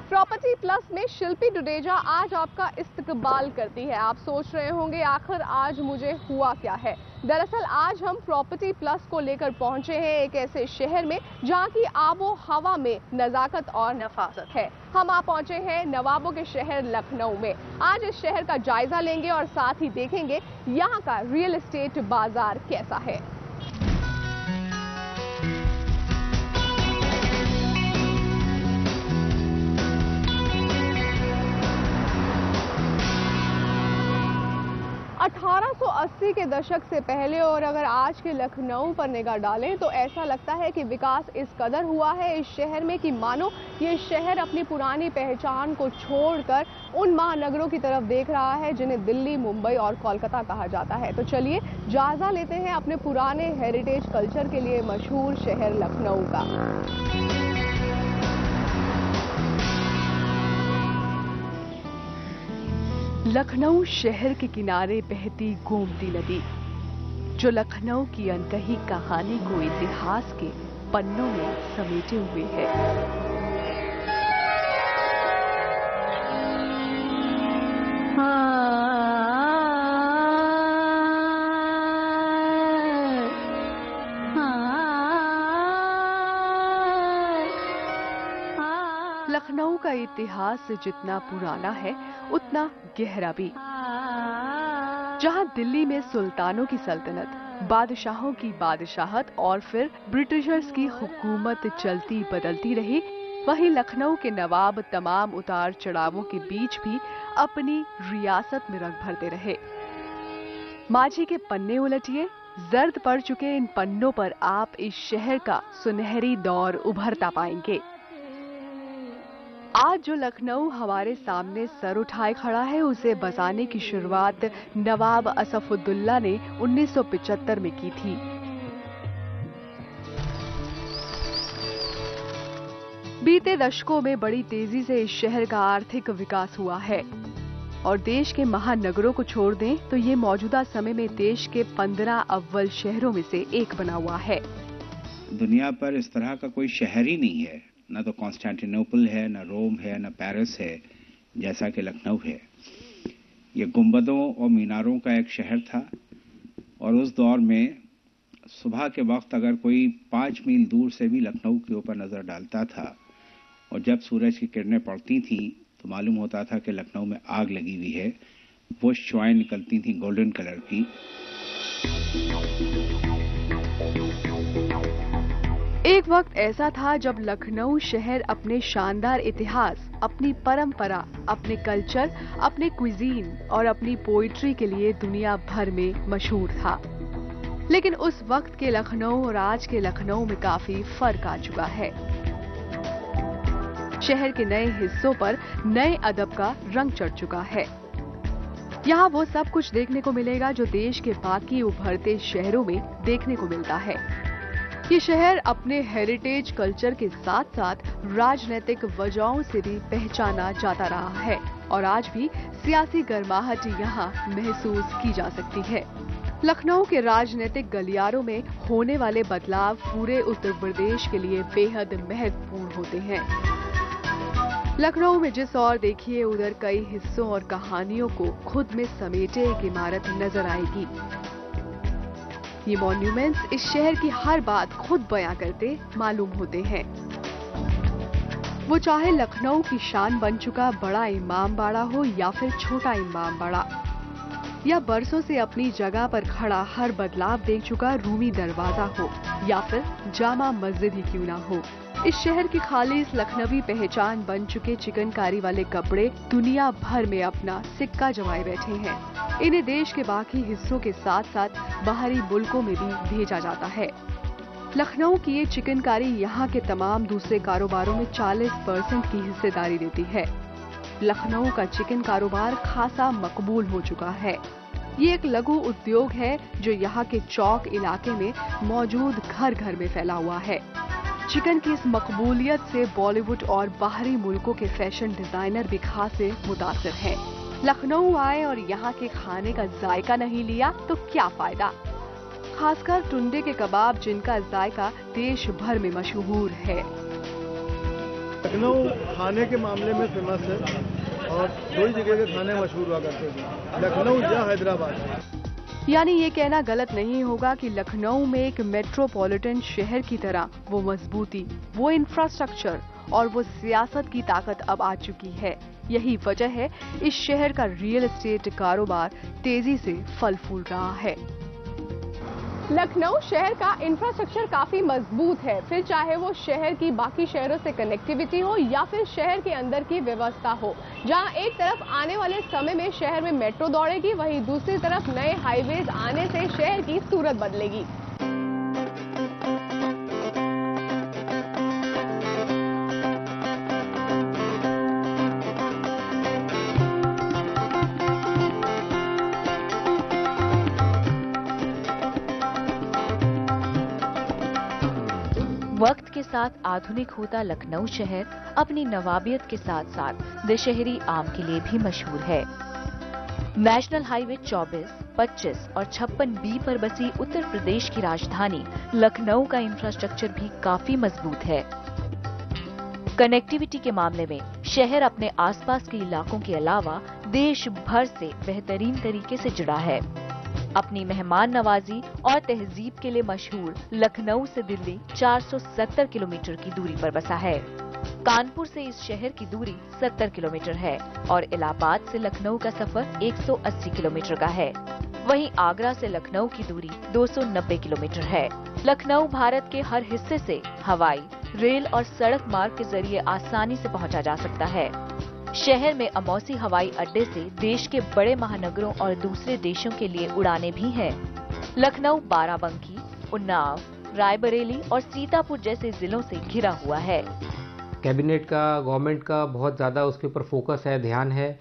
Property plus में शिल्पी डुडेजा आज आपका इस्तकबाल करती है। आप सोच रहे होंगे आखिर आज मुझे हुआ क्या है। दरअसल आज हम प्रॉपर्टी प्लस को लेकर पहुंचे हैं एक ऐसे शहर में जहां की आबो हवा में नजाकत और नफासत है। हम आ पहुंचे हैं नवाबों के शहर लखनऊ में। आज इस शहर का जायजा लेंगे और साथ ही देखेंगे यहां का रियल एस्टेट बाजार कैसा है। अस्सी के दशक से पहले और अगर आज के लखनऊ पर निगाह डालें तो ऐसा लगता है कि विकास इस कदर हुआ है इस शहर में कि मानो ये शहर अपनी पुरानी पहचान को छोड़कर उन महानगरों की तरफ देख रहा है जिन्हें दिल्ली, मुंबई और कोलकाता कहा जाता है। तो चलिए जायजा लेते हैं अपने पुराने हेरिटेज कल्चर के लिए मशहूर शहर लखनऊ का। लखनऊ शहर के किनारे बहती गोमती नदी जो लखनऊ की अनकही कहानी को इतिहास के पन्नों में समेटे हुए है। लखनऊ का इतिहास जितना पुराना है उतना गहरा भी। जहां दिल्ली में सुल्तानों की सल्तनत, बादशाहों की बादशाहत और फिर ब्रिटिशर्स की हुकूमत चलती बदलती रही, वहीं लखनऊ के नवाब तमाम उतार चढ़ावों के बीच भी अपनी रियासत में रंग भरते रहे। माझी के पन्ने उलटिए, जर्द पड़ चुके इन पन्नों पर आप इस शहर का सुनहरी दौर उभरता पाएंगे। आज जो लखनऊ हमारे सामने सर उठाए खड़ा है उसे बसाने की शुरुआत नवाब असफुद्दौला ने 1975 में की थी। बीते दशकों में बड़ी तेजी से इस शहर का आर्थिक विकास हुआ है और देश के महानगरों को छोड़ दें तो ये मौजूदा समय में देश के 15 अव्वल शहरों में से एक बना हुआ है। दुनिया पर इस तरह का कोई शहर ही नहीं है, न तो कॉन्स्टेंटिनोपल है, न रोम है, न पेरिस है, जैसा कि लखनऊ है। ये गुंबदों और मीनारों का एक शहर था और उस दौर में सुबह के वक्त अगर कोई 5 मील दूर से भी लखनऊ के ऊपर नजर डालता था और जब सूरज की किरणें पड़ती थी तो मालूम होता था कि लखनऊ में आग लगी हुई है। वो शुआएं निकलती थी गोल्डन कलर की। एक वक्त ऐसा था जब लखनऊ शहर अपने शानदार इतिहास, अपनी परंपरा, अपने कल्चर, अपने क्विजीन और अपनी पोइट्री के लिए दुनिया भर में मशहूर था। लेकिन उस वक्त के लखनऊ और आज के लखनऊ में काफी फर्क आ चुका है। शहर के नए हिस्सों पर नए अदब का रंग चढ़ चुका है। यहाँ वो सब कुछ देखने को मिलेगा जो देश के बाकी उभरते शहरों में देखने को मिलता है। ये शहर अपने हेरिटेज कल्चर के साथ साथ राजनीतिक वजहों से भी पहचाना जाता रहा है और आज भी सियासी गर्माहट यहाँ महसूस की जा सकती है। लखनऊ के राजनीतिक गलियारों में होने वाले बदलाव पूरे उत्तर प्रदेश के लिए बेहद महत्वपूर्ण होते हैं। लखनऊ में जिस ओर देखिए उधर कई हिस्सों और कहानियों को खुद में समेटे एक इमारत नजर आएगी। ये मॉन्यूमेंट्स इस शहर की हर बात खुद बयां करते मालूम होते हैं। वो चाहे लखनऊ की शान बन चुका बड़ा इमाम बाड़ा हो या फिर छोटा इमाम बाड़ा, या बरसों से अपनी जगह पर खड़ा हर बदलाव देख चुका रूमी दरवाजा हो या फिर जामा मस्जिद ही क्यों ना हो। इस शहर की खालिस लखनवी पहचान बन चुके चिकनकारी वाले कपड़े दुनिया भर में अपना सिक्का जमाए बैठे हैं। इन्हें देश के बाकी हिस्सों के साथ साथ बाहरी मुल्कों में भी भेजा जाता है। लखनऊ की ये चिकनकारी यहाँ के तमाम दूसरे कारोबारों में 40% की हिस्सेदारी देती है। लखनऊ का चिकन कारोबार खासा मकबूल हो चुका है। ये एक लघु उद्योग है जो यहाँ के चौक इलाके में मौजूद घर घर में फैला हुआ है। चिकन की इस मकबूलियत से बॉलीवुड और बाहरी मुल्कों के फैशन डिजाइनर भी खासे मुतासिर हैं। लखनऊ आए और यहाँ के खाने का जायका नहीं लिया तो क्या फायदा। खासकर टुंडे के कबाब जिनका जायका देश भर में मशहूर है। लखनऊ खाने के मामले में फेमस है और दो ही जगह के खाने मशहूर हुआ करते थे, लखनऊ या हैदराबाद। यानी ये कहना गलत नहीं होगा कि लखनऊ में एक मेट्रोपॉलिटन शहर की तरह वो मजबूती, वो इंफ्रास्ट्रक्चर और वो सियासत की ताकत अब आ चुकी है। यही वजह है इस शहर का रियल एस्टेट कारोबार तेजी से फल फूल रहा है। लखनऊ शहर का इंफ्रास्ट्रक्चर काफी मजबूत है, फिर चाहे वो शहर की बाकी शहरों से कनेक्टिविटी हो या फिर शहर के अंदर की व्यवस्था हो। जहां एक तरफ आने वाले समय में शहर में मेट्रो दौड़ेगी, वहीं दूसरी तरफ नए हाईवेज आने से शहर की सूरत बदलेगी। वक्त के साथ आधुनिक होता लखनऊ शहर अपनी नवाबियत के साथ साथ दशहरी आम के लिए भी मशहूर है। नेशनल हाईवे 24, 25 और 56B पर बसी उत्तर प्रदेश की राजधानी लखनऊ का इंफ्रास्ट्रक्चर भी काफी मजबूत है। कनेक्टिविटी के मामले में शहर अपने आसपास के इलाकों के अलावा देश भर से बेहतरीन तरीके से जुड़ा है। अपनी मेहमान नवाजी और तहजीब के लिए मशहूर लखनऊ से दिल्ली 470 किलोमीटर की दूरी पर बसा है। कानपुर से इस शहर की दूरी 70 किलोमीटर है और इलाहाबाद से लखनऊ का सफर 180 किलोमीटर का है। वहीं आगरा से लखनऊ की दूरी 290 किलोमीटर है। लखनऊ भारत के हर हिस्से से हवाई, रेल और सड़क मार्ग के जरिए आसानी से पहुंचा जा सकता है। शहर में अमौसी हवाई अड्डे से देश के बड़े महानगरों और दूसरे देशों के लिए उड़ानें भी हैं। लखनऊ बाराबंकी, उन्नाव, रायबरेली और सीतापुर जैसे जिलों से घिरा हुआ है। कैबिनेट का, गवर्नमेंट का बहुत ज़्यादा उसके ऊपर फोकस है, ध्यान है,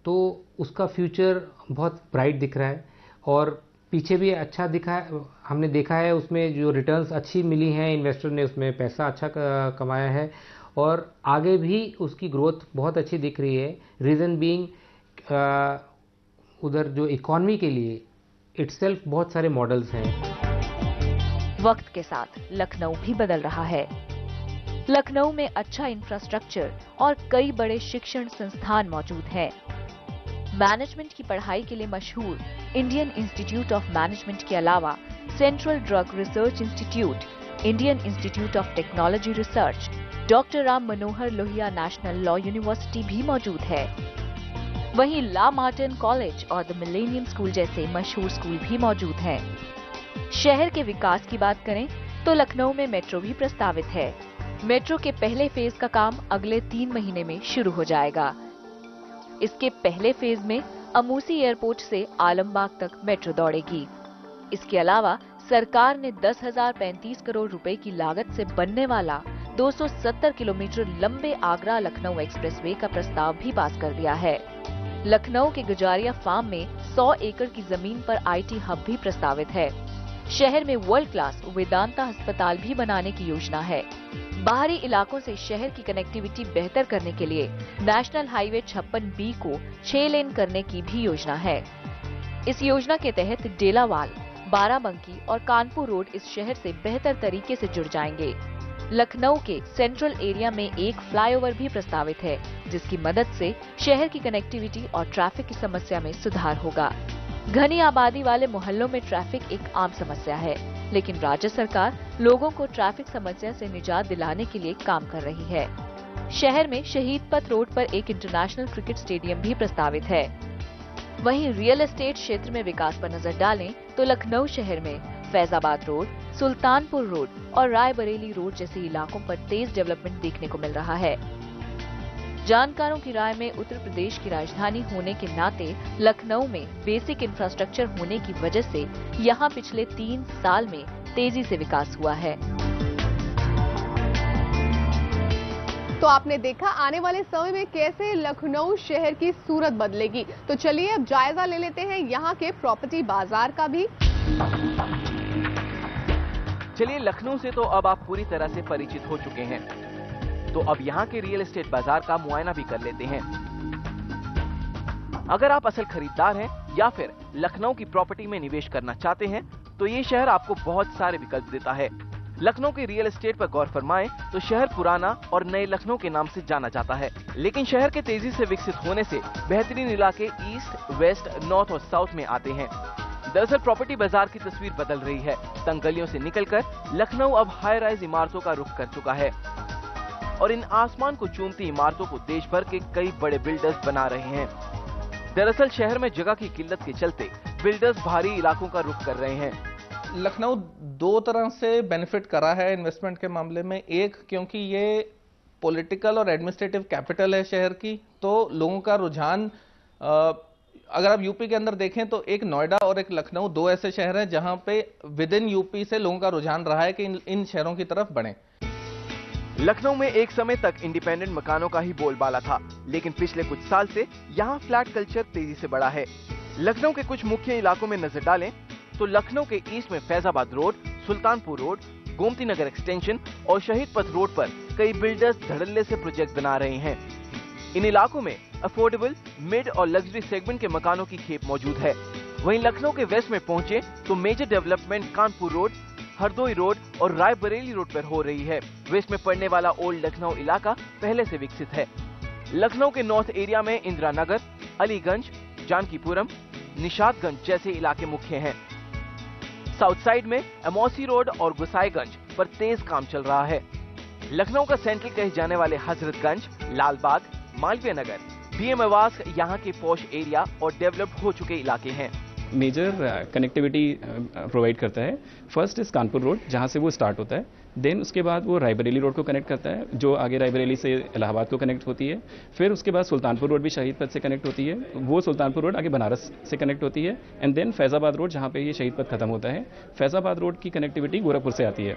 तो उसका फ्यूचर बहुत ब्राइट दिख रहा है और पीछे भी अच्छा दिखा है। हमने देखा है उसमें जो रिटर्न्स अच्छी मिली हैं, इन्वेस्टर ने उसमें पैसा अच्छा कमाया है और आगे भी उसकी ग्रोथ बहुत अच्छी दिख रही है। रीज़न बीइंग उधर जो इकॉनमी के लिए इटसेल्फ बहुत सारे मॉडल्स हैं। वक्त के साथ लखनऊ भी बदल रहा है। लखनऊ में अच्छा इंफ्रास्ट्रक्चर और कई बड़े शिक्षण संस्थान मौजूद हैं। मैनेजमेंट की पढ़ाई के लिए मशहूर इंडियन इंस्टीट्यूट ऑफ मैनेजमेंट के अलावा central drug research institute, Indian institute of technology research, doctor Ram Manohar Lohia national law university भी मौजूद है। वहीं ला मार्टिन कॉलेज और द मिलेनियम स्कूल जैसे मशहूर स्कूल भी मौजूद हैं। शहर के विकास की बात करें तो लखनऊ में मेट्रो भी प्रस्तावित है। मेट्रो के पहले फेज का काम अगले 3 महीने में शुरू हो जाएगा। इसके पहले फेज में अमूसी एयरपोर्ट से आलमबाग तक मेट्रो दौड़ेगी। इसके अलावा सरकार ने 10,035 करोड़ रुपए की लागत से बनने वाला 270 किलोमीटर लंबे आगरा लखनऊ एक्सप्रेसवे का प्रस्ताव भी पास कर दिया है। लखनऊ के गुजारिया फार्म में 100 एकड़ की जमीन पर आईटी हब भी प्रस्तावित है। शहर में वर्ल्ड क्लास वेदांता अस्पताल भी बनाने की योजना है। बाहरी इलाकों से शहर की कनेक्टिविटी बेहतर करने के लिए नेशनल हाईवे 56B को 6 लेन करने की भी योजना है। इस योजना के तहत डेलावाल, बाराबंकी और कानपुर रोड इस शहर से बेहतर तरीके से जुड़ जाएंगे। लखनऊ के सेंट्रल एरिया में एक फ्लाईओवर भी प्रस्तावित है, जिसकी मदद से शहर की कनेक्टिविटी और ट्रैफिक की समस्या में सुधार होगा। घनी आबादी वाले मोहल्लों में ट्रैफिक एक आम समस्या है, लेकिन राज्य सरकार लोगों को ट्रैफिक समस्या से निजात दिलाने के लिए काम कर रही है। शहर में शहीद पथ रोड पर एक इंटरनेशनल क्रिकेट स्टेडियम भी प्रस्तावित है। वहीं रियल एस्टेट क्षेत्र में विकास पर नजर डालें तो लखनऊ शहर में फैजाबाद रोड, सुल्तानपुर रोड और रायबरेली रोड जैसे इलाकों पर तेज डेवलपमेंट देखने को मिल रहा है। जानकारों की राय में उत्तर प्रदेश की राजधानी होने के नाते लखनऊ में बेसिक इंफ्रास्ट्रक्चर होने की वजह से यहां पिछले 3 साल में तेजी से विकास हुआ है। तो आपने देखा आने वाले समय में कैसे लखनऊ शहर की सूरत बदलेगी। तो चलिए अब जायजा ले लेते हैं यहाँ के प्रॉपर्टी बाजार का भी। चलिए, लखनऊ से तो अब आप पूरी तरह से परिचित हो चुके हैं, तो अब यहाँ के रियल एस्टेट बाजार का मुआयना भी कर लेते हैं। अगर आप असल खरीदार हैं या फिर लखनऊ की प्रॉपर्टी में निवेश करना चाहते हैं, तो ये शहर आपको बहुत सारे विकल्प देता है। लखनऊ के रियल एस्टेट पर गौर फरमाएं तो शहर पुराना और नए लखनऊ के नाम से जाना जाता है, लेकिन शहर के तेजी से विकसित होने से बेहतरीन इलाके ईस्ट, वेस्ट, नॉर्थ और साउथ में आते हैं। दरअसल प्रॉपर्टी बाजार की तस्वीर बदल रही है। तंग गलियों से निकलकर लखनऊ अब हाई राइज इमारतों का रुख कर चुका है और इन आसमान को चूमती इमारतों को देश भर के कई बड़े बिल्डर्स बना रहे हैं। दरअसल शहर में जगह की किल्लत के चलते बिल्डर्स भारी इलाकों का रुख कर रहे हैं। लखनऊ दो तरह से बेनिफिट करा है इन्वेस्टमेंट के मामले में। एक, क्योंकि ये पॉलिटिकल और एडमिनिस्ट्रेटिव कैपिटल है शहर की, तो लोगों का रुझान, अगर आप यूपी के अंदर देखें तो एक नोएडा और एक लखनऊ, दो ऐसे शहर हैं जहां पे विद इन यूपी से लोगों का रुझान रहा है कि इन शहरों की तरफ बढ़ें। लखनऊ में एक समय तक इंडिपेंडेंट मकानों का ही बोलबाला था, लेकिन पिछले कुछ साल से यहाँ फ्लैट कल्चर तेजी से बढ़ा है। लखनऊ के कुछ मुख्य इलाकों में नजर डालें तो लखनऊ के ईस्ट में Faizabad road, Sultanpur road, Gomti Nagar extension और शहीद पथ रोड पर कई बिल्डर्स धड़ल्ले से प्रोजेक्ट बना रहे हैं। इन इलाकों में अफोर्डेबल, मिड और लग्जरी सेगमेंट के मकानों की खेप मौजूद है। वहीं लखनऊ के वेस्ट में पहुंचे तो major development Kanpur road, Hardoi road और रायबरेली रोड पर हो रही है। वेस्ट में पड़ने वाला ओल्ड लखनऊ इलाका पहले से विकसित है। लखनऊ के नॉर्थ एरिया में इंदिरा नगर, अलीगंज, जानकीपुरम, निशादगंज जैसे इलाके मुख्य हैं। साउथ साइड में अमौसी रोड और गुसाईगंज पर तेज काम चल रहा है। लखनऊ का सेंट्रल कहे जाने वाले हजरतगंज, लालबाग, मालवीय नगर, बीएम आवास यहाँ के पॉश एरिया और डेवलप हो चुके इलाके हैं। मेजर कनेक्टिविटी प्रोवाइड करता है। फर्स्ट इज कानपुर रोड, जहाँ से वो स्टार्ट होता है, देन उसके बाद वो रायबरेली रोड को कनेक्ट करता है, जो आगे रायबरेली से इलाहाबाद को कनेक्ट होती है। फिर उसके बाद सुल्तानपुर रोड भी शहीद पथ से कनेक्ट होती है, वो सुल्तानपुर रोड आगे बनारस से कनेक्ट होती है। एंड देन फैजाबाद रोड, जहाँ पे ये शहीद पथ खत्म होता है, फैजाबाद रोड की कनेक्टिविटी गोरखपुर से आती है।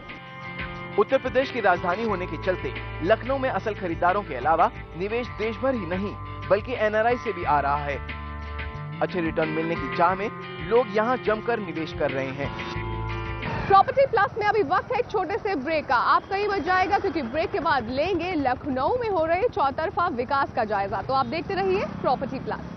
उत्तर प्रदेश की राजधानी होने के चलते लखनऊ में असल खरीदारों के अलावा निवेश देश भर ही नहीं बल्कि एनआरआई से भी आ रहा है। अच्छे रिटर्न मिलने की चाह में लोग यहाँ जमकर निवेश कर रहे हैं। प्रॉपर्टी प्लस में अभी वक्त है एक छोटे से ब्रेक का। आप कहीं मत जाएगा क्योंकि ब्रेक के बाद लेंगे लखनऊ में हो रहे चौतरफा विकास का जायजा। तो आप देखते रहिए प्रॉपर्टी प्लस।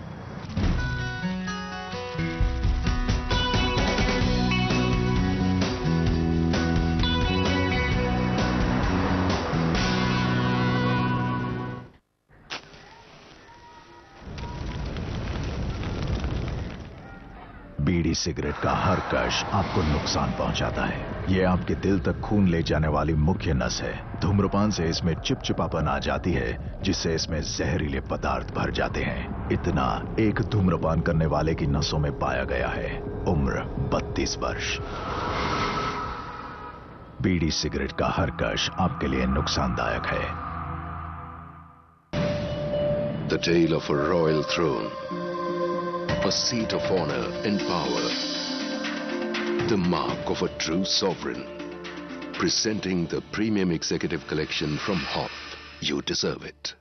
बीड़ी सिगरेट का हर कश आपको नुकसान पहुंचाता है। ये आपके दिल तक खून ले जाने वाली मुख्य नस है। धूम्रपान से इसमें चिपचिपापन आ जाती है, जिससे इसमें जहरीले पदार्थ भर जाते हैं। इतना एक धूम्रपान करने वाले की नसों में पाया गया है। उम्र 32 वर्ष। बीड़ी सिगरेट का हर कश आपके लिए नुकसानदायक है। The tale of a royal throne, a seat of honor and power, the mark of a true sovereign. Presenting the premium executive collection from Hoff. You deserve it.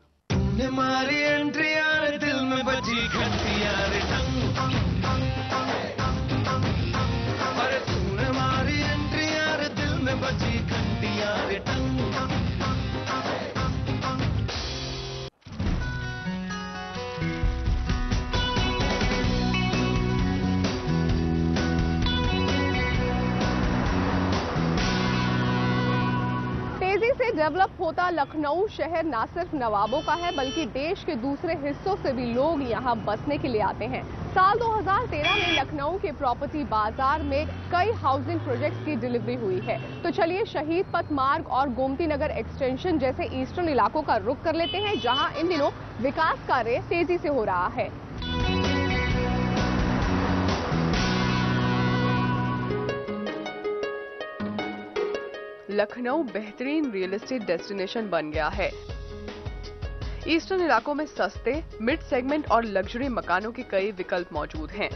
से डेवलप होता लखनऊ शहर न सिर्फ नवाबों का है बल्कि देश के दूसरे हिस्सों से भी लोग यहां बसने के लिए आते हैं। साल 2013 में लखनऊ के प्रॉपर्टी बाजार में कई हाउसिंग प्रोजेक्ट्स की डिलीवरी हुई है। तो चलिए शहीद पथ मार्ग और गोमती नगर एक्सटेंशन जैसे ईस्टर्न इलाकों का रुख कर लेते हैं, जहां इन दिनों विकास कार्य तेजी से हो रहा है। लखनऊ बेहतरीन रियल एस्टेट डेस्टिनेशन बन गया है। ईस्टर्न इलाकों में सस्ते, मिड सेगमेंट और लग्जरी मकानों के कई विकल्प मौजूद हैं।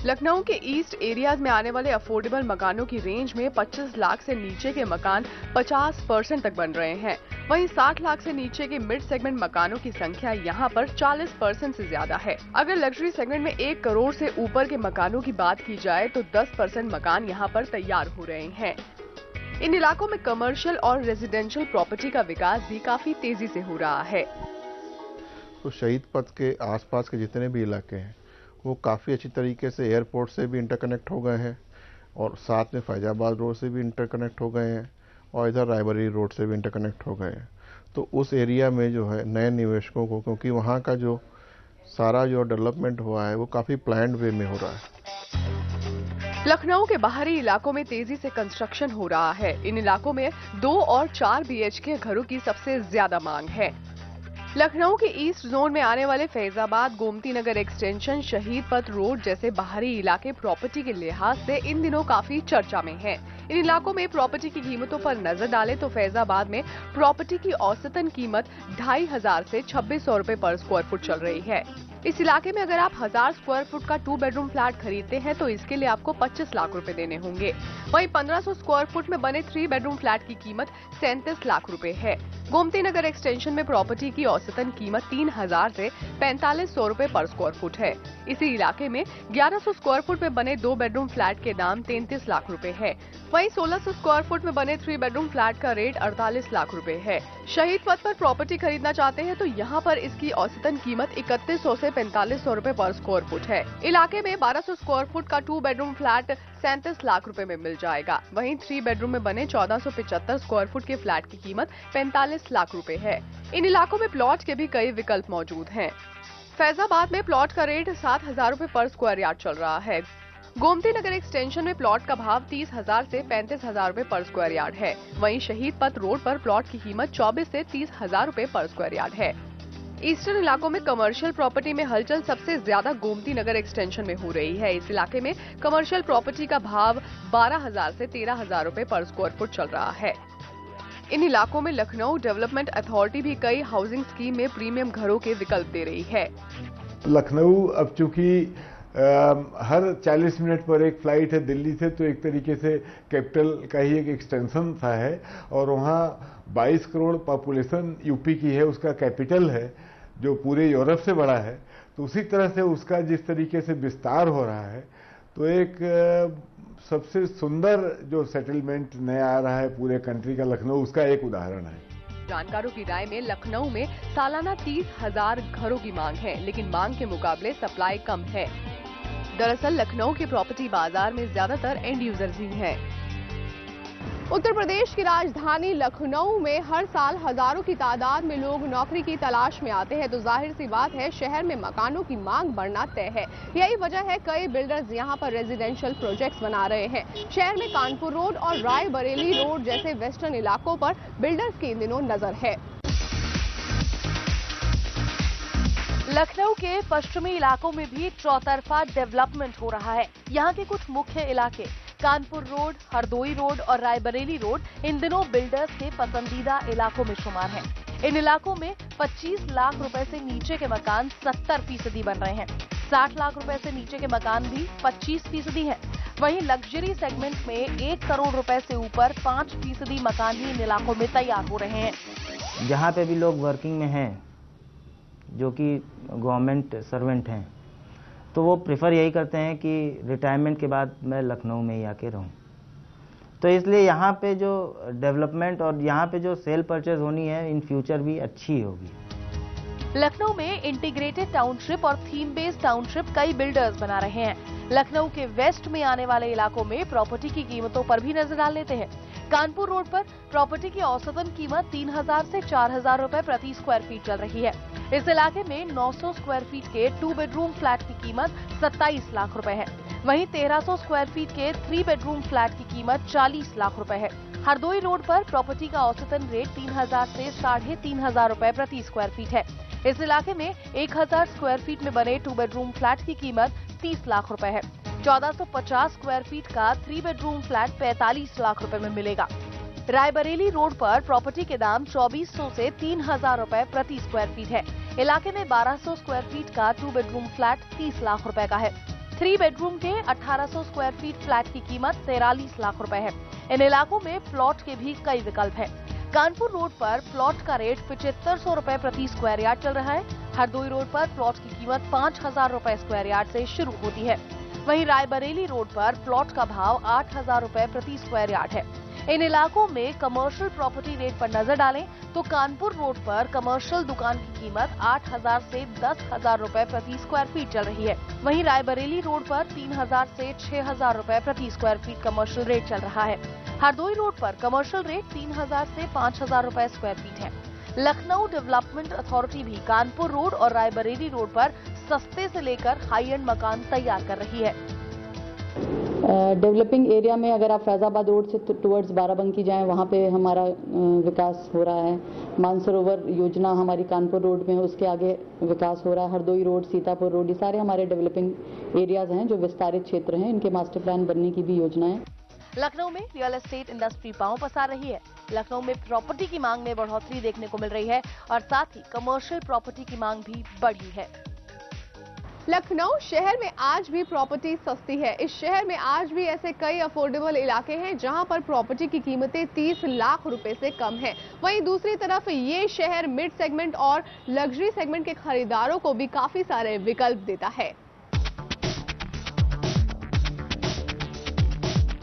लखनऊ के ईस्ट एरियाज में आने वाले अफोर्डेबल मकानों की रेंज में 25 लाख से नीचे के मकान 50% तक बन रहे हैं। वहीं 60 लाख से नीचे के मिड सेगमेंट मकानों की संख्या यहां पर 40% से ज्यादा है। अगर लग्जरी सेगमेंट में 1 करोड़ से ऊपर के मकानों की बात की जाए तो 10% मकान यहां पर तैयार हो रहे हैं। इन इलाकों में कमर्शियल और रेजिडेंशियल प्रॉपर्टी का विकास भी काफी तेजी से हो रहा है। तो शहीद पथ के आसपास के जितने भी इलाके हैं वो काफ़ी अच्छी तरीके से एयरपोर्ट से भी इंटरकनेक्ट हो गए हैं। और साथ में फैजाबाद रोड से भी इंटरकनेक्ट हो गए हैं और इधर रायबरेली रोड से भी इंटरकनेक्ट हो गए हैं। तो उस एरिया में जो है नए निवेशकों को, क्योंकि वहाँ का जो सारा जो डेवलपमेंट हुआ है वो काफ़ी प्लान्ड वे में हो रहा है। लखनऊ के बाहरी इलाकों में तेजी से कंस्ट्रक्शन हो रहा है। इन इलाकों में 2 और 4 BHK घरों की सबसे ज्यादा मांग है। लखनऊ के ईस्ट जोन में आने वाले फैजाबाद, गोमती नगर एक्सटेंशन, शहीद पथ रोड जैसे बाहरी इलाके प्रॉपर्टी के लिहाज से इन दिनों काफी चर्चा में हैं। इन इलाकों में प्रॉपर्टी की कीमतों पर नजर डालें तो फैजाबाद में प्रॉपर्टी की औसतन कीमत 2500 से 2600 रुपए पर स्क्वायर फुट चल रही है। इस इलाके में अगर आप 1000 स्क्वायर फुट का 2 बेडरूम फ्लैट खरीदते हैं तो इसके लिए आपको 25 लाख रुपए देने होंगे। वहीं 1500 स्क्वायर फुट में बने 3 बेडरूम फ्लैट की कीमत 37 लाख रुपए है। गोमती नगर एक्सटेंशन में प्रॉपर्टी की औसतन कीमत 3000 से 4500 रुपए पर स्क्वायर फुट है। इसी इलाके में 1100 स्क्वायर फुट में बने 2 बेडरूम फ्लैट के दाम 33 लाख रुपए है। वहीं 1600 स्क्वायर फुट में बने 3 बेडरूम फ्लैट का रेट 48 लाख रुपए है। शहीद पथ पर प्रॉपर्टी खरीदना चाहते हैं तो यहाँ पर इसकी औसतन कीमत 3100 से 4500 रुपए पर स्क्वायर फुट है। इलाके में 1200 स्क्वायर फुट का 2 बेडरूम फ्लैट 37 लाख रुपए में मिल जाएगा। वहीं 3 बेडरूम में बने 1475 स्क्वायर फुट के फ्लैट की कीमत 45 लाख रुपए है। इन इलाकों में प्लॉट के भी कई विकल्प मौजूद हैं। फैजाबाद में प्लॉट का रेट 7000 रुपए पर स्क्वायर यार्ड चल रहा है। गोमती नगर एक्सटेंशन में प्लॉट का भाव 30,000 से 35,000 रुपए पर स्क्वायर यार्ड है। वहीं शहीद पथ रोड पर प्लॉट की कीमत 24 से 30,000 रुपए पर स्क्वायर यार्ड है। ईस्टर्न इलाकों में कमर्शियल प्रॉपर्टी में हलचल सबसे ज्यादा गोमती नगर एक्सटेंशन में हो रही है। इस इलाके में कमर्शियल प्रॉपर्टी का भाव 12,000 से 13,000 रुपए पर स्क्वायर फुट चल रहा है। इन इलाकों में लखनऊ डेवलपमेंट अथॉरिटी भी कई हाउसिंग स्कीम में प्रीमियम घरों के विकल्प दे रही है। लखनऊ अब चूंकि हर 40 मिनट पर एक फ्लाइट है दिल्ली से, तो एक तरीके से कैपिटल का ही एक एक्सटेंशन सा है और वहाँ 22 करोड़ पॉपुलेशन यूपी की है, उसका कैपिटल है जो पूरे यूरोप से बड़ा है। तो उसी तरह से उसका जिस तरीके से विस्तार हो रहा है तो एक सबसे सुंदर जो सेटलमेंट नया आ रहा है पूरे कंट्री का लखनऊ, उसका एक उदाहरण है। जानकारों की राय में लखनऊ में सालाना 30,000 घरों की मांग है, लेकिन मांग के मुकाबले सप्लाई कम है। दरअसल लखनऊ के प्रॉपर्टी बाजार में ज्यादातर एंड यूजर्स ही हैं। उत्तर प्रदेश की राजधानी लखनऊ में हर साल हजारों की तादाद में लोग नौकरी की तलाश में आते हैं, तो जाहिर सी बात है शहर में मकानों की मांग बढ़ना तय है। यही वजह है कई बिल्डर्स यहां पर रेजिडेंशियल प्रोजेक्ट्स बना रहे हैं। शहर में कानपुर रोड और रायबरेली रोड जैसे वेस्टर्न इलाकों पर बिल्डर्स की इन दिनों नजर है। लखनऊ के पश्चिमी इलाकों में भी चौतरफा डेवलपमेंट हो रहा है। यहाँ के कुछ मुख्य इलाके कानपुर रोड, हरदोई रोड और रायबरेली रोड इन दिनों बिल्डर्स के पसंदीदा इलाकों में शुमार हैं। इन इलाकों में 25 लाख रुपए से नीचे के मकान 70% बन रहे हैं। 60 लाख रुपए से नीचे के मकान भी 25% हैं। वहीं लग्जरी सेगमेंट में 1 करोड़ रुपए से ऊपर 5% मकान ही इन इलाकों में तैयार हो रहे हैं। जहाँ पे भी लोग वर्किंग में हैं, जो कि गवर्नमेंट सर्वेंट हैं, तो वो प्रेफर यही करते हैं कि रिटायरमेंट के बाद मैं लखनऊ में ही आके रहूं। तो इसलिए यहाँ पे जो डेवलपमेंट और यहाँ पे जो सेल परचेज होनी है इन फ्यूचर भी अच्छी होगी। लखनऊ में इंटीग्रेटेड टाउनशिप और थीम बेस्ड टाउनशिप कई बिल्डर्स बना रहे हैं। लखनऊ के वेस्ट में आने वाले इलाकों में प्रॉपर्टी की कीमतों पर भी नजर डाल लेते हैं। कानपुर रोड पर प्रॉपर्टी की औसतन कीमत 3000 से 4000 रुपए प्रति स्क्वायर फीट चल रही है। इस इलाके में 900 स्क्वायर फीट के 2 बेडरूम फ्लैट की कीमत 27 लाख रुपए है। वहीं 1300 स्क्वायर फीट के 3 बेडरूम फ्लैट की कीमत 40 लाख रुपए है। हरदोई रोड पर प्रॉपर्टी का औसतन रेट 3000 से 3500 रुपए प्रति स्क्वायर फीट है। इस इलाके में 1000 स्क्वायर फीट में बने 2 बेडरूम फ्लैट की कीमत 30 लाख रुपए है। 1450 स्क्वायर फीट का 3 बेडरूम फ्लैट 45 लाख रुपए में मिलेगा। रायबरेली रोड पर प्रॉपर्टी के दाम 2400 से 3000 रुपए प्रति स्क्वायर फीट है। इलाके में 1200 स्क्वायर फीट का 2 बेडरूम फ्लैट 30 लाख रुपए का है। 3 बेडरूम के 1800 स्क्वायर फीट फ्लैट की कीमत 43 लाख रुपए है। इन इलाकों में प्लॉट के भी कई विकल्प हैं। कानपुर रोड पर प्लॉट का रेट 7500 रुपए प्रति स्क्वायर यार्ड चल रहा है। हरदोई रोड पर प्लॉट की कीमत 5000 रुपए स्क्वायर यार्ड से शुरू होती है। वहीं रायबरेली रोड पर प्लॉट का भाव 8000 रुपए प्रति स्क्वायर यार्ड है। इन इलाकों में कमर्शियल प्रॉपर्टी रेट पर नजर डालें तो कानपुर रोड पर कमर्शियल दुकान की कीमत 8,000 से 10,000 रुपए प्रति स्क्वायर फीट चल रही है। वहीं रायबरेली रोड पर 3,000 से 6,000 रुपए प्रति स्क्वायर फीट कमर्शियल रेट चल रहा है। हरदोई रोड पर कमर्शियल रेट 3,000 से 5,000 रुपए स्क्वायर फीट है। लखनऊ डेवलपमेंट अथॉरिटी भी कानपुर रोड और रायबरेली रोड पर सस्ते से लेकर हाई एंड मकान तैयार कर रही है। डेवलपिंग एरिया में अगर आप फैजाबाद रोड से टुवर्ड्स बाराबंकी जाएं, वहाँ पे हमारा विकास हो रहा है। मानसरोवर योजना हमारी कानपुर रोड में है, उसके आगे विकास हो रहा है। हरदोई रोड, सीतापुर रोड, ये सारे हमारे डेवलपिंग एरियाज हैं जो विस्तारित क्षेत्र हैं, इनके मास्टर प्लान बनने की भी योजना है। लखनऊ में रियल एस्टेट इंडस्ट्री पांव पसार रही है। लखनऊ में प्रॉपर्टी की मांग में बढ़ोतरी देखने को मिल रही है और साथ ही कमर्शियल प्रॉपर्टी की मांग भी बढ़ी है। लखनऊ शहर में आज भी प्रॉपर्टी सस्ती है। इस शहर में आज भी ऐसे कई अफोर्डेबल इलाके हैं जहां पर प्रॉपर्टी की कीमतें 30 लाख रुपए से कम हैं। वहीं दूसरी तरफ ये शहर मिड सेगमेंट और लग्जरी सेगमेंट के खरीदारों को भी काफी सारे विकल्प देता है।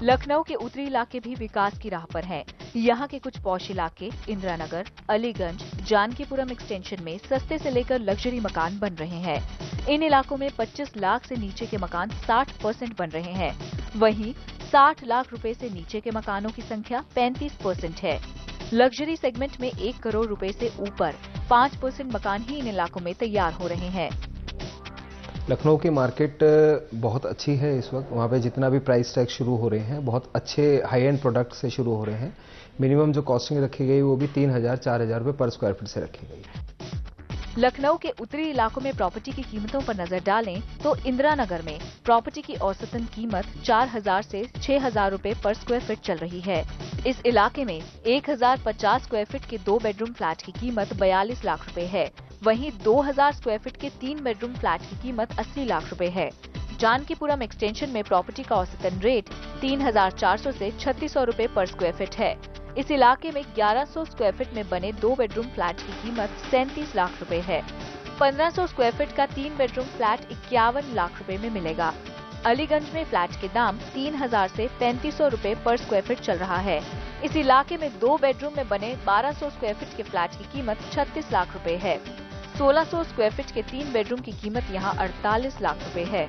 लखनऊ के उत्तरी इलाके भी विकास की राह पर हैं। यहाँ के कुछ पॉश इलाके इंदिरानगर, अलीगंज, जानकीपुरम एक्सटेंशन में सस्ते से लेकर लग्जरी मकान बन रहे हैं। इन इलाकों में 25 लाख से नीचे के मकान 60% बन रहे हैं। वहीं 60 लाख रुपए से नीचे के मकानों की संख्या 35% है। लग्जरी सेगमेंट में 1 करोड़ रुपए से ऊपर 5% मकान ही इन इलाकों में तैयार हो रहे हैं। लखनऊ की मार्केट बहुत अच्छी है इस वक्त। वहाँ पे जितना भी प्राइस टैग शुरू हो रहे हैं बहुत अच्छे हाई एंड प्रोडक्ट से शुरू हो रहे हैं। मिनिमम जो कॉस्टिंग रखी गई वो भी 3,000-4,000 रुपए पर स्क्वायर फीट से रखी गई है। लखनऊ के उत्तरी इलाकों में प्रॉपर्टी की कीमतों पर नजर डालें तो इंदिरानगर में प्रॉपर्टी की औसतन कीमत 4,000 से 6,000 रुपए पर स्क्वायर फीट चल रही है। इस इलाके में 1,050 स्क्वायर फीट के 2 बेडरूम फ्लैट की कीमत 42 लाख रुपए है। वहीं 2,000 स्क्वायर फीट के 3 बेडरूम फ्लैट की कीमत 80 लाख रुपए है। जानकीपुरम एक्सटेंशन में प्रॉपर्टी का औसतन रेट 3,400 से 3,600 रुपए पर स्क्वायर फीट है। इस इलाके में 1,100 स्क्वायर फीट में बने 2 बेडरूम फ्लैट की कीमत 37 लाख रुपए है। 1,500 स्क्वायर फीट का 3 बेडरूम फ्लैट 51 लाख रुपए में मिलेगा। अलीगंज में फ्लैट के दाम 3,000 से 3,500 रुपए पर स्क्वायर फीट चल रहा है। इस इलाके में 2 बेडरूम में बने 1,200 स्क्वायर फीट के फ्लैट की कीमत 36 लाख रुपए है। 1,600 स्क्वायर फीट के 3 बेडरूम की कीमत यहाँ 48 लाख रुपए है।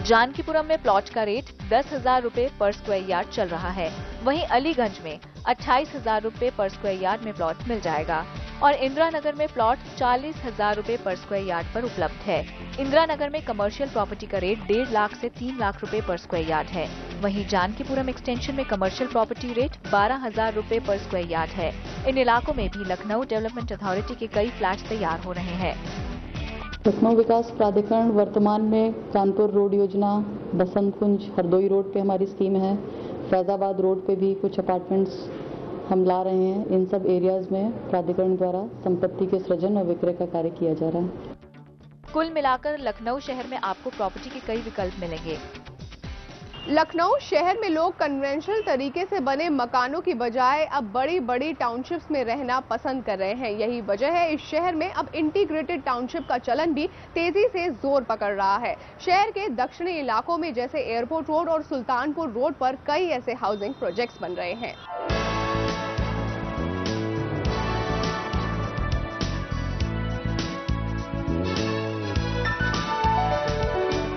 जानकीपुरम में प्लॉट का रेट 10,000 रुपए पर स्क्वायर यार्ड चल रहा है। वहीं अलीगंज में 28,000 रुपए पर स्क्वायर यार्ड में प्लॉट मिल जाएगा और इंदिरानगर में प्लॉट 40,000 रुपए पर स्क्वायर यार्ड पर उपलब्ध है। इंदिरानगर में कमर्शियल प्रॉपर्टी का रेट 1.5 लाख से 3 लाख रुपए पर स्क्वायर यार्ड है। वहीं जानकीपुरम एक्सटेंशन में कमर्शियल प्रॉपर्टी रेट 12,000 रुपए पर स्क्वायर यार्ड है। इन इलाकों में भी लखनऊ डेवलपमेंट अथॉरिटी के कई फ्लैट तैयार हो रहे हैं। लखनऊ विकास प्राधिकरण वर्तमान में कानपुर रोड योजना, बसंत कुंज, हरदोई रोड पे हमारी स्कीम है। फैजाबाद रोड पे भी कुछ अपार्टमेंट्स हम ला रहे हैं। इन सब एरियाज में प्राधिकरण द्वारा संपत्ति के सृजन और विक्रय का कार्य किया जा रहा है। कुल मिलाकर लखनऊ शहर में आपको प्रॉपर्टी के कई विकल्प मिलेंगे। लखनऊ शहर में लोग कन्वेंशनल तरीके से बने मकानों की बजाय अब बड़ी बड़ी टाउनशिप्स में रहना पसंद कर रहे हैं। यही वजह है इस शहर में अब इंटीग्रेटेड टाउनशिप का चलन भी तेजी से जोर पकड़ रहा है। शहर के दक्षिणी इलाकों में जैसे एयरपोर्ट रोड और सुल्तानपुर रोड पर कई ऐसे हाउसिंग प्रोजेक्ट्स बन रहे हैं।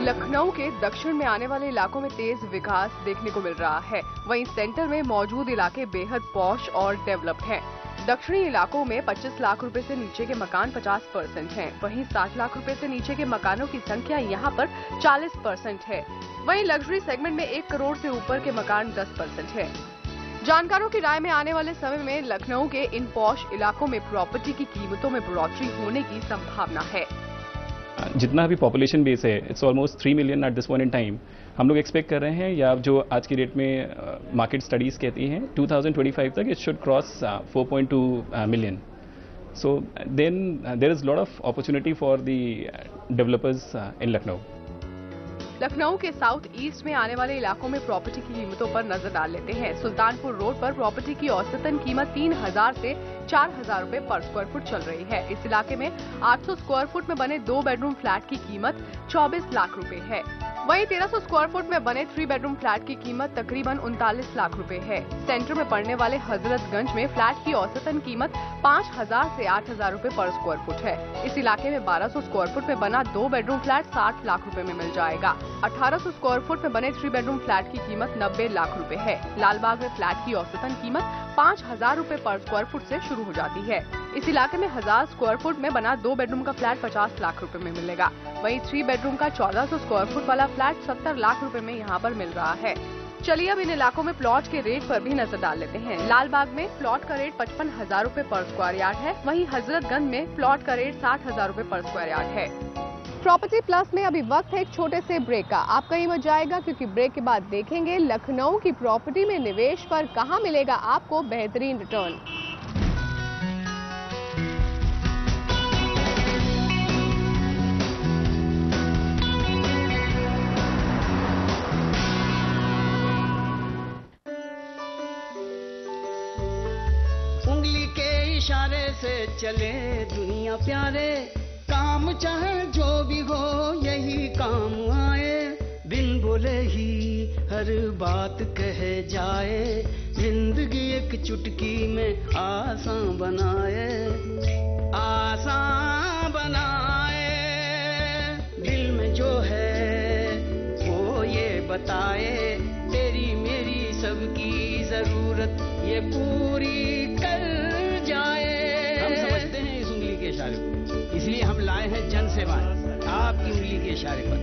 लखनऊ के दक्षिण में आने वाले इलाकों में तेज विकास देखने को मिल रहा है। वहीं सेंटर में मौजूद इलाके बेहद पॉश और डेवलप्ड हैं। दक्षिणी इलाकों में 25 लाख रुपए से नीचे के मकान 50% हैं। वहीं 60 लाख रुपए से नीचे के मकानों की संख्या यहां पर 40% है। वहीं लग्जरी सेगमेंट में 1 करोड़ से ऊपर के मकान 10% है। जानकारों की राय में आने वाले समय में लखनऊ के इन पॉश इलाकों में प्रॉपर्टी की कीमतों में बढ़ोतरी होने की संभावना है। जितना भी पॉपुलेशन बेस है, it's almost 3 million at this point in time. हम लोग एक्सपेक्ट कर रहे हैं, या जो आज की डेट में मार्केट स्टडीज कहती हैं 2025 तक it should cross 4.2 million. So then there is lot of opportunity for the developers in Lucknow. Lucknow के साउथ ईस्ट में आने वाले इलाकों में प्रॉपर्टी की कीमतों पर नजर डाल लेते हैं। सुल्तानपुर रोड पर प्रॉपर्टी की औसतन कीमत 3,000 से 4,000 रुपए पर स्क्वायर फुट चल रही है। इस इलाके में 800 स्क्वायर फुट में बने 2 बेडरूम फ्लैट की कीमत 24 लाख रुपए है। वहीं 1300 स्क्वायर फुट में बने 3 बेडरूम फ्लैट की कीमत तकरीबन 39 लाख रुपए है। सेंटर में पड़ने वाले हजरतगंज में फ्लैट की औसतन कीमत 5000 से 8000 रुपए पर स्क्वायर फुट है। इस इलाके में 1200 स्क्वायर फुट में बना 2 बेडरूम फ्लैट 60 लाख रुपए में मिल जाएगा। 1800 स्क्वायर फुट में बने 3 बेडरूम फ्लैट की कीमत 90 लाख रुपए है। लालबाग में फ्लैट की औसतन कीमत 5000 रुपए पर स्क्वायर फुट से शुरू हो जाती है। इस इलाके में 1000 स्क्वायर फुट में बना 2 बेडरूम का फ्लैट 50 लाख रुपए में मिलेगा। वहीं 3 बेडरूम का 1400 स्क्वायर फुट वाला फ्लैट 70 लाख रुपए में यहाँ पर मिल रहा है। चलिए अब इन इलाकों में प्लॉट के रेट पर भी नजर डाल लेते हैं। लालबाग में प्लॉट का रेट 55,000 रुपए पर स्क्वायर यार्ड है। वहीं हजरतगंज में प्लॉट का रेट 60,000 रुपए पर स्क्वायर यार्ड है। प्रॉपर्टी प्लस में अभी वक्त है एक छोटे से ब्रेक का। आप कहीं मत जाएगा क्योंकि ब्रेक के बाद देखेंगे लखनऊ की प्रॉपर्टी में निवेश पर कहां मिलेगा आपको बेहतरीन रिटर्न। उंगली के इशारे से चले दुनिया प्यारे, काम चाहे जो भी हो यही काम आए, बिन बोले ही हर बात कह जाए, जिंदगी एक चुटकी में आसान बनाए, आसान बनाए। दिल में जो है वो ये बताए, तेरी मेरी सबकी जरूरत ये पूरी कर जाए। हम समझते हैं इस उंगली के इशारे को, इसलिए हम लाए हैं जन सेवा आपकी उंगली के इशारे पर।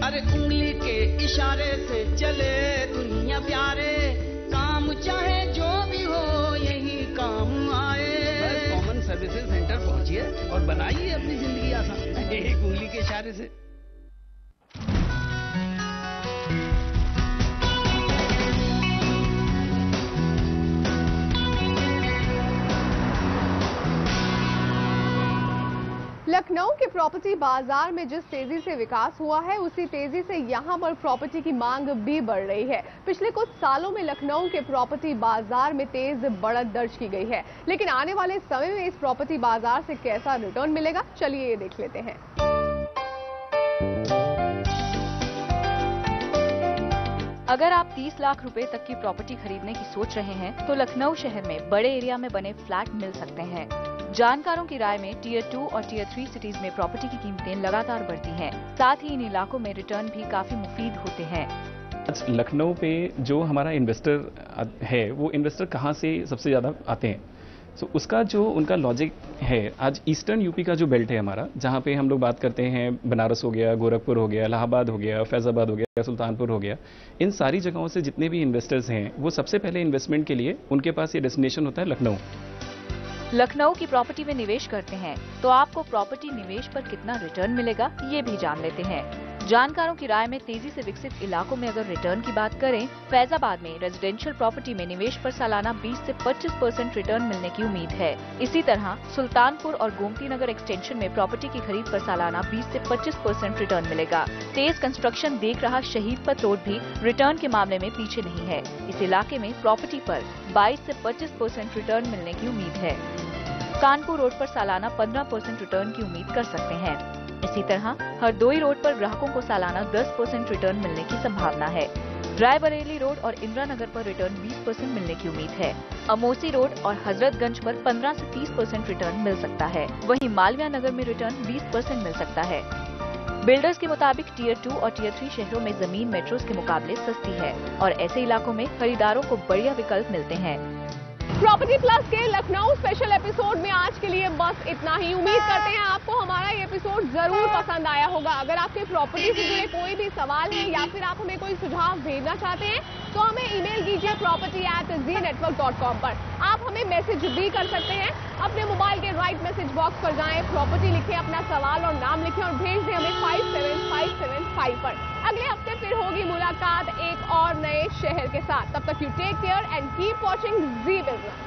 अरे उंगली के इशारे से चले दुनिया प्यारे, काम चाहे जो भी हो यही काम आए। बस कॉमन सर्विसेज सेंटर पहुंचिए और बनाइए अपनी जिंदगी आसान एक उंगली के इशारे से। लखनऊ के प्रॉपर्टी बाजार में जिस तेजी से विकास हुआ है उसी तेजी से यहां पर प्रॉपर्टी की मांग भी बढ़ रही है। पिछले कुछ सालों में लखनऊ के प्रॉपर्टी बाजार में तेज बढ़त दर्ज की गई है, लेकिन आने वाले समय में इस प्रॉपर्टी बाजार से कैसा रिटर्न मिलेगा, चलिए ये देख लेते हैं। अगर आप 30 लाख रुपए तक की प्रॉपर्टी खरीदने की सोच रहे हैं तो लखनऊ शहर में बड़े एरिया में बने फ्लैट मिल सकते हैं। जानकारों की राय में टियर 2 और टियर 3 सिटीज में प्रॉपर्टी की कीमतें लगातार बढ़ती हैं। साथ ही इन इलाकों में रिटर्न भी काफी मुफीद होते हैं। आज लखनऊ पे जो हमारा इन्वेस्टर है वो इन्वेस्टर कहाँ से सबसे ज़्यादा आते हैं, तो उसका जो उनका लॉजिक है, आज ईस्टर्न यूपी का जो बेल्ट है हमारा, जहाँ पे हम लोग बात करते हैं बनारस हो गया, गोरखपुर हो गया, इलाहाबाद हो गया, फैजाबाद हो गया, सुल्तानपुर हो गया, इन सारी जगहों से जितने भी इन्वेस्टर्स हैं वो सबसे पहले इन्वेस्टमेंट के लिए उनके पास ये डेस्टिनेशन होता है लखनऊ। लखनऊ की प्रॉपर्टी में निवेश करते हैं तो आपको प्रॉपर्टी निवेश पर कितना रिटर्न मिलेगा ये भी जान लेते हैं। जानकारों की राय में तेजी से विकसित इलाकों में अगर रिटर्न की बात करें, फैजाबाद में रेजिडेंशियल प्रॉपर्टी में निवेश पर सालाना 20 से 25% रिटर्न मिलने की उम्मीद है। इसी तरह सुल्तानपुर और गोमती नगर एक्सटेंशन में प्रॉपर्टी की खरीद पर सालाना 20 से 25% रिटर्न मिलेगा। तेज कंस्ट्रक्शन देख रहा शहीद पथ रोड भी रिटर्न के मामले में पीछे नहीं है। इस इलाके में प्रॉपर्टी पर 22 से 25% रिटर्न मिलने की उम्मीद है। कानपुर रोड पर सालाना 15% रिटर्न की उम्मीद कर सकते हैं। इसी तरह हरदोई रोड पर ग्राहकों को सालाना 10% रिटर्न मिलने की संभावना है। रायबरेली रोड और इंदिरा नगर पर रिटर्न 20% मिलने की उम्मीद है। अमोसी रोड और हजरतगंज पर 15 से 30% रिटर्न मिल सकता है। वहीं मालवीय नगर में रिटर्न 20% मिल सकता है। बिल्डर्स के मुताबिक टियर 2 और टियर 3 शहरों में जमीन मेट्रोस के मुकाबले सस्ती है और ऐसे इलाकों में खरीदारों को बढ़िया विकल्प मिलते हैं। प्रॉपर्टी प्लस के लखनऊ स्पेशल एपिसोड में आज के लिए बस इतना ही। उम्मीद करते हैं आपको हमारा ये एपिसोड जरूर पसंद आया होगा। अगर आपके प्रॉपर्टी से जुड़े कोई भी सवाल है या फिर आप हमें कोई सुझाव भेजना चाहते हैं तो हमें ईमेल कीजिए property@zenetwork.com पर। आप हमें मैसेज भी कर सकते हैं। अपने मोबाइल के राइट मैसेज बॉक्स पर जाएं, प्रॉपर्टी लिखें, अपना सवाल और नाम लिखें और भेज दें हमें 57575 पर। अगले हफ्ते फिर होगी मुलाकात एक और नए शहर के साथ। तब तक you take care and keep watching Zee business.